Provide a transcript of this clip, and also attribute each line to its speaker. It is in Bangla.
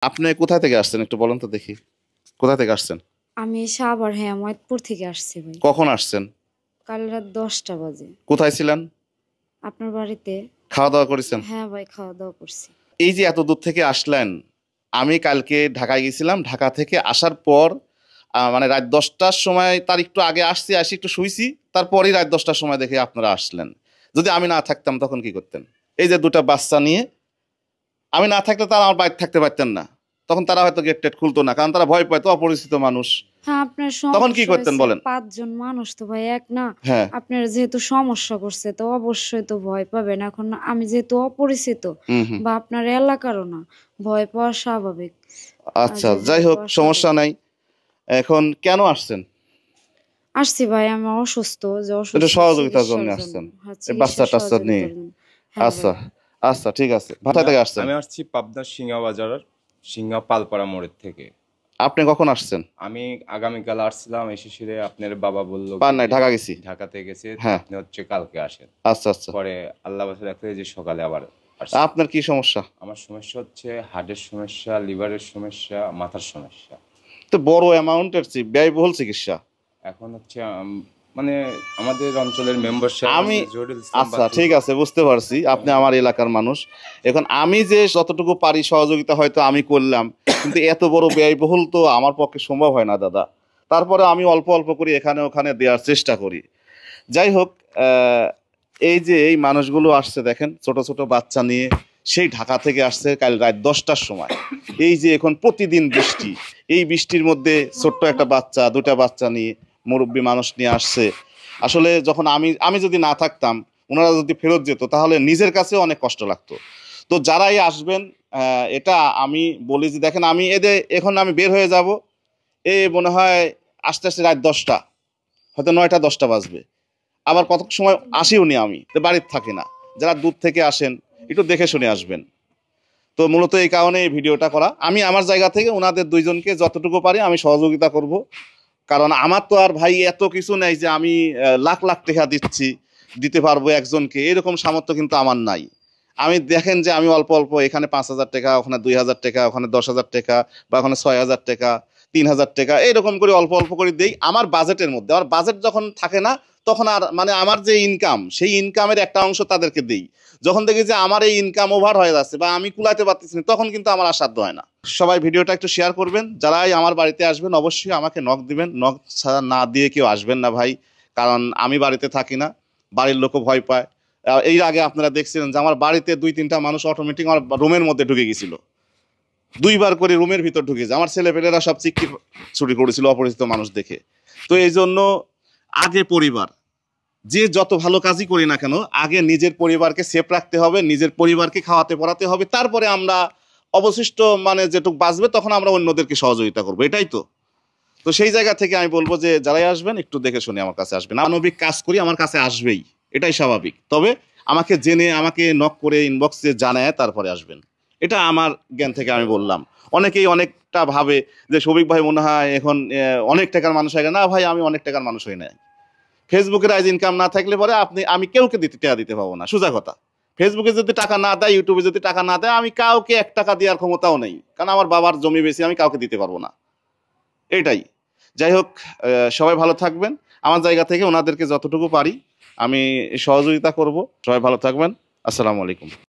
Speaker 1: আপনি কোথা থেকে আসছেন একটু বলেন তো দেখি। কোথা থেকে আসছেন?
Speaker 2: আমি সাভার হেমায়তপুর থেকে আসছি ভাই।
Speaker 1: কখন আসছেন?
Speaker 2: কাল রাত 10টা বাজে।
Speaker 1: কোথায় ছিলেন?
Speaker 2: আপনার বাড়িতে।
Speaker 1: খাওয়া দাওয়া করেছেন?
Speaker 2: হ্যাঁ ভাই, খাওয়া দাওয়া করছি।
Speaker 1: এই যে এত দূর থেকে আসলেন, আমি কালকে ঢাকায় গেছিলাম। ঢাকা থেকে আসার পর মানে রাত 10টার সময়, তার একটু আগে আসছি, আসি একটু শুইছি, তারপরই রাত 10টার সময় দেখে আপনারা আসলেন। যদি আমি না থাকতাম তখন কি করতেন? এই যে দুটা বাচ্চা নিয়ে আমি না থাকলে তারা আমার বাড়িতে থাকতে পারতেন না। তখন তারা হয়তো গেট টেট খুলতো না, কারণ তারা ভয় পায় তো, অপরিচিত মানুষ।
Speaker 2: হ্যাঁ, আপনার
Speaker 1: তখন কি
Speaker 2: সমস্যা
Speaker 1: করতেন
Speaker 2: হয়েছে,
Speaker 1: বলেন?
Speaker 2: 5 জন মানুষ তো ভাই এক না।
Speaker 1: হ্যাঁ।
Speaker 2: আপনার যেহেতু সমস্যা করছে তো অবশ্যই তো ভয় পাবেন। এখন আমি যেহেতু অপরিচিত
Speaker 1: হুম হুম।
Speaker 2: বা আপনার এলাকারও না, ভয় পাওয়া স্বাভাবিক।
Speaker 1: আচ্ছা,
Speaker 2: যে
Speaker 1: যাই
Speaker 2: ভয়
Speaker 1: হোক,
Speaker 2: পাওয়া
Speaker 1: সমস্যা
Speaker 2: স্বাভাবিক।
Speaker 1: নাই। এখন কেন আসছেন?
Speaker 2: আসছি ভাই, আমি অসুস্থ, যে
Speaker 1: এটা
Speaker 2: অসুস্থ
Speaker 1: সহযোগিতার জন্য
Speaker 2: চিকিৎসার জন্য।
Speaker 1: আসছেন?
Speaker 2: হ্যাঁ,
Speaker 1: এই বাচ্চা
Speaker 2: চিকিৎসার
Speaker 1: টাচ্চা নিয়ে?
Speaker 2: সহযোগিতার জন্য। হ্যাঁ
Speaker 1: আচ্ছা
Speaker 2: ভাই।
Speaker 1: আচ্ছা, ঠিক আছে। ভাটা
Speaker 3: আমি
Speaker 1: থেকে আসছেন?
Speaker 3: আমি আসছি পাবনা সিংহা বাজার, সিংহা পালপাড়া মোড়ের থেকে।
Speaker 1: আপনি কখন আসছেন?
Speaker 3: আমি আগামীকাল আসছিলাম, এসে সেরে আপনার বাবা বললো
Speaker 1: পান
Speaker 3: কি
Speaker 1: নাই,
Speaker 3: যে
Speaker 1: ঢাকা গেছি।
Speaker 3: ঢাকাতে গেছে, তো
Speaker 1: হ্যাঁ।
Speaker 3: আপনি হচ্ছে কালকে আসেন।
Speaker 1: আচ্ছা আচ্ছা।
Speaker 3: পরে আল্লাহ বাসা রাখলে যে সকালে আবার আসছি।
Speaker 1: আপনার কি সমস্যা?
Speaker 3: আমার সমস্যা হচ্ছে হার্টের সমস্যা, লিভারের সমস্যা, মাথার সমস্যা।
Speaker 1: তো বড় অ্যামাউন্টের ব্যয়বহুল চিকিৎসা।
Speaker 3: এখন হচ্ছে মানে আমাদের অঞ্চলের মেম্বারশিপ
Speaker 1: আমি
Speaker 3: জহিরুল ইসলাম
Speaker 1: আচ্ছা,
Speaker 3: বাচ্চু।
Speaker 1: ঠিক আছে, বুঝতে পারছি আপনি আমার এলাকার মানুষ। এখন আমি যে যতটুকু পারি সহযোগিতা হয়তো আমি করলাম, কিন্তু এত বড় ব্যয়বহুল তো আমার পক্ষে সম্ভব হয় না দাদা। তারপরে আমি অল্প অল্প করে এখানে ওখানে দেওয়ার চেষ্টা করি। যাই হোক, এই যে এই মানুষগুলো আসছে দেখেন, ছোট ছোট বাচ্চা নিয়ে, সেই ঢাকা থেকে আসছে কাল রাত 10টার সময়। এই যে এখন প্রতিদিন বৃষ্টি, এই বৃষ্টির মধ্যে ছোট্ট একটা বাচ্চা, দুটা বাচ্চা নিয়ে, মুরব্বী মানুষ নিয়ে আসছে। আসলে যখন আমি যদি না থাকতাম, ওনারা যদি ফেরত যেত, তাহলে নিজের কাছে অনেক কষ্ট লাগতো। তো যারাই আসবেন, এটা আমি বলি যে দেখেন, আমি এখন আমি বের হয়ে যাব, মনে হয় আস্তে আস্তে রাত 10টা, হয়তো 9টা 10টা বাজবে। আবার কত সময় আসিও নি, আমি তো বাড়িতে থাকি না। যারা দূর থেকে আসেন একটু দেখে শুনে আসবেন। তো মূলত এই কারণে এই ভিডিওটা করা। আমি আমার জায়গা থেকে ওনাদের দুইজনকে যতটুকু পারি আমি সহযোগিতা করব। কারণ আমার তো আর ভাই এত কিছু নেই যে আমি লাখ লাখ টাকা দিতে পারবো একজনকে, এরকম সামর্থ্য কিন্তু আমার নাই। আমি দেখেন যে আমি অল্প অল্প, এখানে 5,000 টাকা, ওখানে 2,000 টাকা, ওখানে 10,000 টাকা, বা ওখানে 6,000 টাকা, 3,000 টাকা, এরকম করে অল্প অল্প করে দেই আমার বাজেটের মধ্যে। আমার বাজেট যখন থাকে না, তখন আর মানে আমার যে ইনকাম, সেই ইনকামের একটা অংশ তাদেরকে দেই। যখন দেখি যে আমার এই ইনকাম ওভার হয়ে যাচ্ছে বা আমি কুলাতে পারতেছি না, তখন কিন্তু আমার আর সাধ্য হয় না। সবাই ভিডিওটা একটু শেয়ার করবেন। যারাই আমার বাড়িতে আসবেন অবশ্যই আমাকে নক দিবেন। নক ছাড়া না দিয়ে কেউ আসবেন না ভাই, কারণ আমি বাড়িতে থাকি না, বাড়ির লোকও ভয় পায়। এই আগে আপনারা দেখছিলেন যে আমার বাড়িতে 2-3টা মানুষ অটোমেটিক আমার রুমের মধ্যে ঢুকে গেছিল, 2বার করে রুমের ভিতর ঢুকেছে। আমার ছেলেপেলেরা সব চিৎকার ছুটি করেছিল অপরিচিত মানুষ দেখে। তো এই জন্য আগে পরিবার, যে যত ভালো কাজই করি না কেন, আগে নিজের পরিবারকে সেফ রাখতে হবে, নিজের পরিবারকে খাওয়াতে পড়াতে হবে, তারপরে আমরা অবশিষ্ট মানে যেটুকু বাঁচবে তখন আমরা অন্যদেরকে সহযোগিতা করবো, এটাই তো। তো সেই জায়গা থেকে আমি বলবো যে যারাই আসবেন একটু দেখে শুনে আমার কাছে আসবেন। মানবিক কাজ করি, আমার কাছে আসবেই, এটাই স্বাভাবিক। তবে আমাকে জেনে, আমাকে নক করে ইনবক্সে জানায় তারপরে আসবেন, এটা আমার জ্ঞান থেকে আমি বললাম। অনেকেই অনেকটা ভাবে যে শফিক ভাই মনে হয় এখন অনেক টাকার মানুষ হয়ে গেল। না ভাই, আমি অনেক টাকার মানুষ হই নাই। ফেসবুকের আইজ ইনকাম না থাকলে পরে আমি কাউকে টাকা দিতে পাবো না, সোজা কথা। ফেসবুকে যদি টাকা না দেয়, ইউটিউবে যদি টাকা না দেয়, আমি কাউকে 1 টাকা দেওয়ার ক্ষমতাও নেই, কারণ আমার বাবার জমি বেশি আমি কাউকে দিতে পারবো না, এটাই। যাই হোক, সবাই ভালো থাকবেন। আমার জায়গা থেকে ওনাদেরকে যতটুকু পারি আমি সহযোগিতা করব। সবাই ভালো থাকবেন। আসসালামু আলাইকুম।